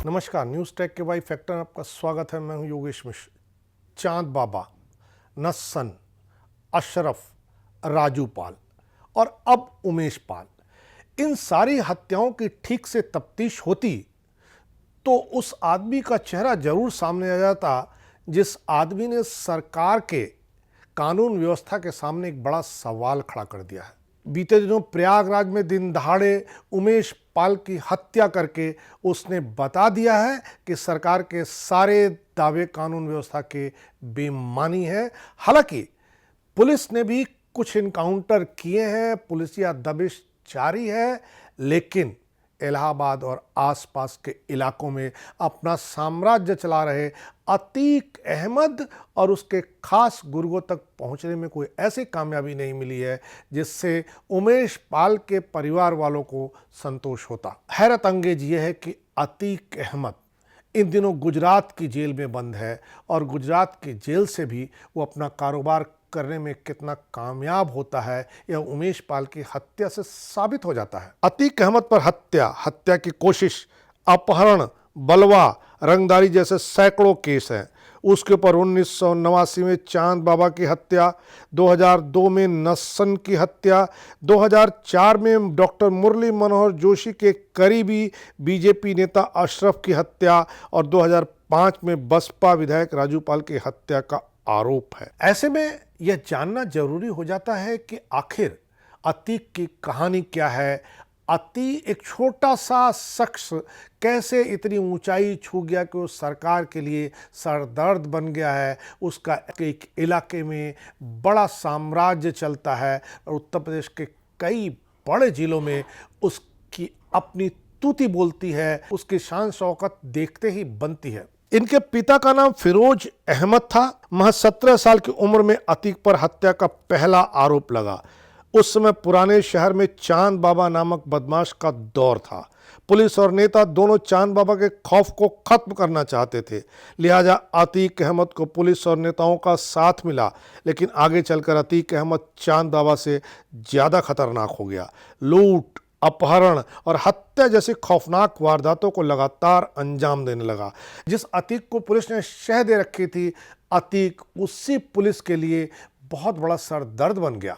नमस्कार, news take के Y factor में आपका स्वागत है। मैं हूं योगेश मिश्र। चांद बाबा, नस्सन, अशरफ, राजू पाल और अब उमेश पाल, इन सारी हत्याओं की ठीक से तफ्तीश होती तो उस आदमी का चेहरा जरूर सामने आ जाता जिस आदमी ने सरकार के कानून व्यवस्था के सामने एक बड़ा सवाल खड़ा कर दिया है। बीते दिनों प्रयागराज में दिन दहाड़े उमेश पाल की हत्या करके उसने बता दिया है कि सरकार के सारे दावे कानून व्यवस्था के बेईमानी है। हालांकि पुलिस ने भी कुछ इनकाउंटर किए हैं, पुलिसिया दबिश जारी है, लेकिन इलाहाबाद और आसपास के इलाकों में अपना साम्राज्य चला रहे अतीक अहमद और उसके खास गुर्गों तक पहुंचने में कोई ऐसी कामयाबी नहीं मिली है जिससे उमेश पाल के परिवार वालों को संतोष होता। हैरत अंगेज ये है कि अतीक अहमद इन दिनों गुजरात की जेल में बंद है और गुजरात की जेल से भी वो अपना कारोबार करने में कितना कामयाब होता है यह उमेश पाल की हत्या से साबित हो जाता है। अतीक अहमद पर हत्या की कोशिश, अपहरण, बलवा, रंगदारी जैसे सैकड़ों केस हैं। उसके ऊपर 1989 में चांद बाबा की हत्या, 2002 में नस्सन की हत्या, 2004 में डॉक्टर मुरली मनोहर जोशी के करीबी बीजेपी नेता अशरफ की हत्या और 2005 में बसपा विधायक राजू पाल की हत्या का आरोप है। ऐसे में यह जानना जरूरी हो जाता है कि आखिर अतीक की कहानी क्या है। अतीक एक छोटा सा शख्स कैसे इतनी ऊंचाई छू गया कि वो सरकार के लिए सरदर्द बन गया है। उसका एक इलाके में बड़ा साम्राज्य चलता है और उत्तर प्रदेश के कई बड़े जिलों में उसकी अपनी तूती बोलती है, उसकी शान शौकत देखते ही बनती है। इनके पिता का नाम फिरोज अहमद था। महज 17 साल की उम्र में अतीक पर हत्या का पहला आरोप लगा। उस समय पुराने शहर में चांद बाबा नामक बदमाश का दौर था। पुलिस और नेता दोनों चांद बाबा के खौफ को खत्म करना चाहते थे, लिहाजा अतीक अहमद को पुलिस और नेताओं का साथ मिला। लेकिन आगे चलकर अतीक अहमद चांद बाबा से ज़्यादा खतरनाक हो गया। लूट, अपहरण और हत्या जैसी खौफनाक वारदातों को लगातार अंजाम देने लगा। जिस अतीक को पुलिस ने शह दे रखी थी, अतीक उसी पुलिस के लिए बहुत बड़ा सरदर्द बन गया।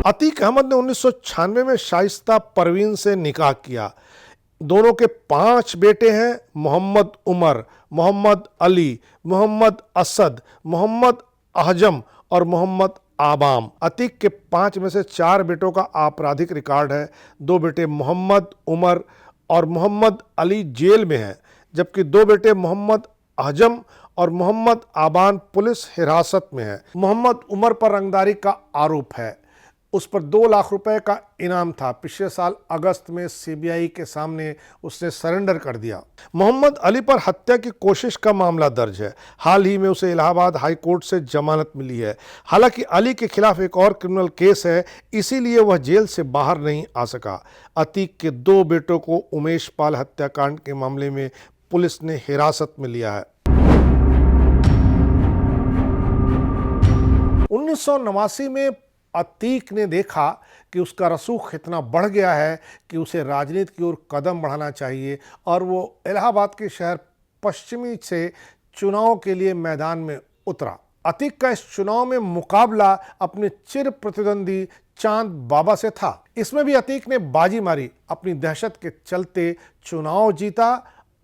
अतीक अहमद ने 1996 में शाइस्ता परवीन से निकाह किया। दोनों के 5 बेटे हैं, मोहम्मद उमर, मोहम्मद अली, मोहम्मद असद, मोहम्मद अहजम और मोहम्मद आबाम। अतीक के 5 में से 4 बेटों का आपराधिक रिकॉर्ड है। 2 बेटे मोहम्मद उमर और मोहम्मद अली जेल में हैं, जबकि 2 बेटे मोहम्मद अहजम और मोहम्मद आबान पुलिस हिरासत में हैं। मोहम्मद उमर पर रंगदारी का आरोप है। उस पर 2 लाख रुपए का इनाम था। पिछले साल अगस्त में सीबीआई के सामने उसने सरेंडर कर दिया। मोहम्मद अली पर हत्या की कोशिश का मामला दर्ज है। हाल ही में उसे इलाहाबाद हाई कोर्ट से जमानत मिली है। हालांकि अली के खिलाफ एक और क्रिमिनल केस है, इसीलिए वह जेल से बाहर नहीं आ सका। अतीक के 2 बेटों को उमेश पाल हत्याकांड के मामले में पुलिस ने हिरासत में लिया है। 1989 में अतीक ने देखा कि उसका रसूख इतना बढ़ गया है कि उसे राजनीति की ओर कदम बढ़ाना चाहिए और वो इलाहाबाद के शहर पश्चिमी से चुनाव के लिए मैदान में उतरा। अतीक का इस चुनाव में मुकाबला अपने चिर प्रतिद्वंदी चांद बाबा से था। इसमें भी अतीक ने बाजी मारी, अपनी दहशत के चलते चुनाव जीता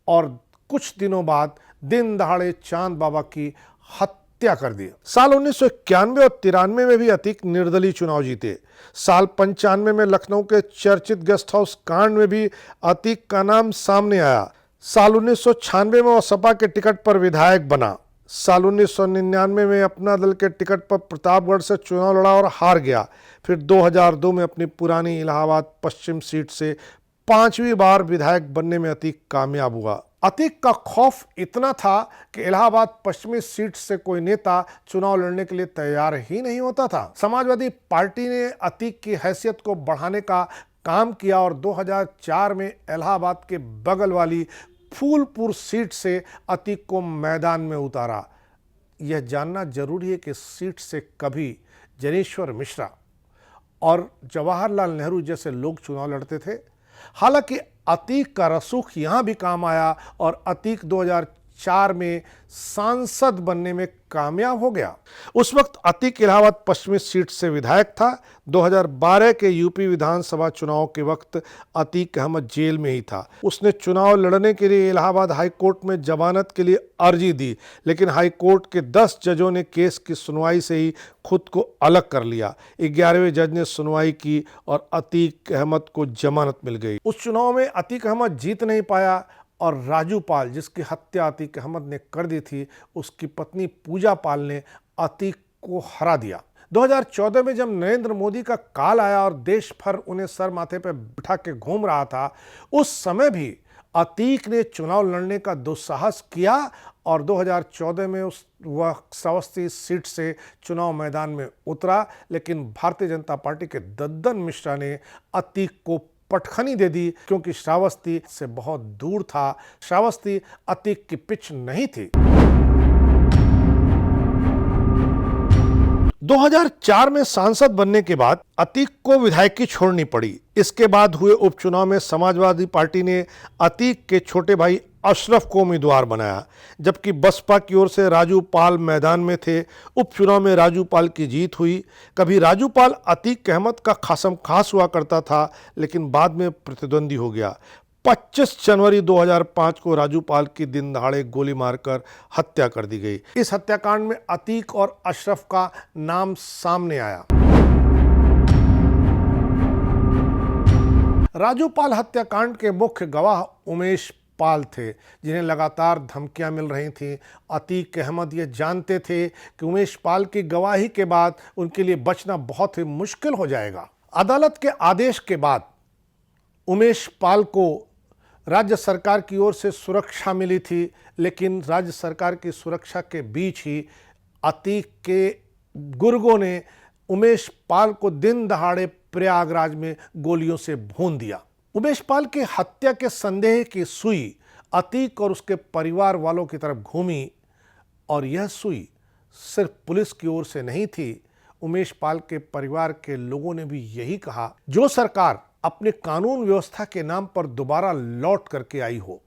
और कुछ दिनों बाद दिन दहाड़े चांद बाबा की हत्या कर दी। साल 1991 और 93 में भी अतीक निर्दलीय चुनाव जीते। साल 95 में लखनऊ के चर्चित गेस्ट हाउस कांड में भी अतीक का नाम सामने आया। साल 1996 में वह सपा के टिकट पर विधायक बना। साल 1999 में अपना दल के टिकट पर प्रतापगढ़ से चुनाव लड़ा और हार गया। फिर 2002 में अपनी पुरानी इलाहाबाद पश्चिम सीट से 5वीं बार विधायक बनने में अतीक कामयाब हुआ। अतीक का खौफ इतना था कि इलाहाबाद पश्चिमी सीट से कोई नेता चुनाव लड़ने के लिए तैयार ही नहीं होता था। समाजवादी पार्टी ने अतीक की हैसियत को बढ़ाने का काम किया और 2004 में इलाहाबाद के बगल वाली फूलपुर सीट से अतीक को मैदान में उतारा। यह जानना जरूरी है कि सीट से कभी जनेश्वर मिश्रा और जवाहरलाल नेहरू जैसे लोग चुनाव लड़ते थे। हालांकि अतीक का रसूख यहां भी काम आया और अतीक 2004 में सांसद बनने में कामयाब हो गया। उस वक्त अतीक इलाहाबाद पश्चिमी सीट से विधायक था। 2012 के यूपी विधानसभा चुनाव के वक्त अतीक अहमद जेल में ही था। उसने चुनाव लड़ने के लिए इलाहाबाद हाई कोर्ट में जमानत के लिए अर्जी दी, लेकिन हाई कोर्ट के 10 जजों ने केस की सुनवाई से ही खुद को अलग कर लिया। 11वें जज ने सुनवाई की और अतीक अहमद को जमानत मिल गई। उस चुनाव में अतीक अहमद जीत नहीं पाया और राजू पाल, जिसकी हत्या अतीक अहमद ने कर दी थी, उसकी पत्नी पूजा पाल ने अतीक को हरा दिया। 2014 में जब नरेंद्र मोदी का काल आया और देश भर उन्हें सर माथे पर बिठा के घूम रहा था, उस समय भी अतीक ने चुनाव लड़ने का दुस्साहस किया और 2014 में वह श्रावस्ती सीट से चुनाव मैदान में उतरा, लेकिन भारतीय जनता पार्टी के दद्दन मिश्रा ने अतीक को पटखनी दे दी, क्योंकि श्रावस्ती से बहुत दूर था। श्रावस्ती अतीक की पिच नहीं थी। 2004 में सांसद बनने के बाद अतीक को विधायकी छोड़नी पड़ी। इसके बाद हुए उपचुनाव में समाजवादी पार्टी ने अतीक के छोटे भाई अशरफ को उम्मीदवार बनाया, जबकि बसपा की ओर से राजू पाल मैदान में थे। उपचुनाव में राजू पाल की जीत हुई। कभी राजू पाल अतीक अहमद का खासम खास हुआ करता था, लेकिन बाद में प्रतिद्वंदी हो गया। 25 जनवरी 2005 को राजू पाल की दिन दहाड़े गोली मारकर हत्या कर दी गई। इस हत्याकांड में अतीक और अशरफ का नाम सामने आया। राजू पाल हत्याकांड के मुख्य गवाह उमेश पाल थे, जिन्हें लगातार धमकियां मिल रही थीं। अतीक अहमद ये जानते थे कि उमेश पाल की गवाही के बाद उनके लिए बचना बहुत ही मुश्किल हो जाएगा। अदालत के आदेश के बाद उमेश पाल को राज्य सरकार की ओर से सुरक्षा मिली थी, लेकिन राज्य सरकार की सुरक्षा के बीच ही अतीक के गुर्गों ने उमेश पाल को दिन दहाड़े प्रयागराज में गोलियों से भून दिया। उमेश पाल की हत्या के संदेह की सुई अतीक और उसके परिवार वालों की तरफ घूमी, और यह सुई सिर्फ पुलिस की ओर से नहीं थी। उमेश पाल के परिवार के लोगों ने भी यही कहा, जो सरकार अपने कानून व्यवस्था के नाम पर दोबारा लौट करके आई हो,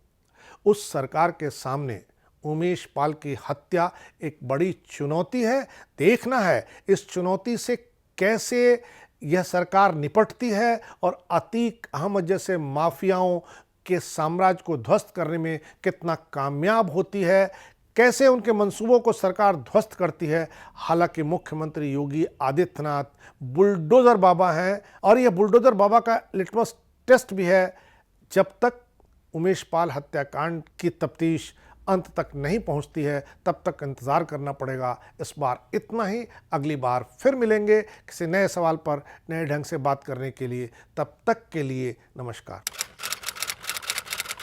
उस सरकार के सामने उमेश पाल की हत्या एक बड़ी चुनौती है। देखना है इस चुनौती से कैसे यह सरकार निपटती है और अतीक अहमद जैसे माफियाओं के साम्राज्य को ध्वस्त करने में कितना कामयाब होती है, कैसे उनके मंसूबों को सरकार ध्वस्त करती है। हालांकि मुख्यमंत्री योगी आदित्यनाथ बुलडोजर बाबा हैं, और यह बुलडोजर बाबा का लिटमस टेस्ट भी है। जब तक उमेश पाल हत्याकांड की तफ्तीश अंत तक नहीं पहुंचती है, तब तक इंतज़ार करना पड़ेगा। इस बार इतना ही। अगली बार फिर मिलेंगे किसी नए सवाल पर नए ढंग से बात करने के लिए। तब तक के लिए नमस्कार।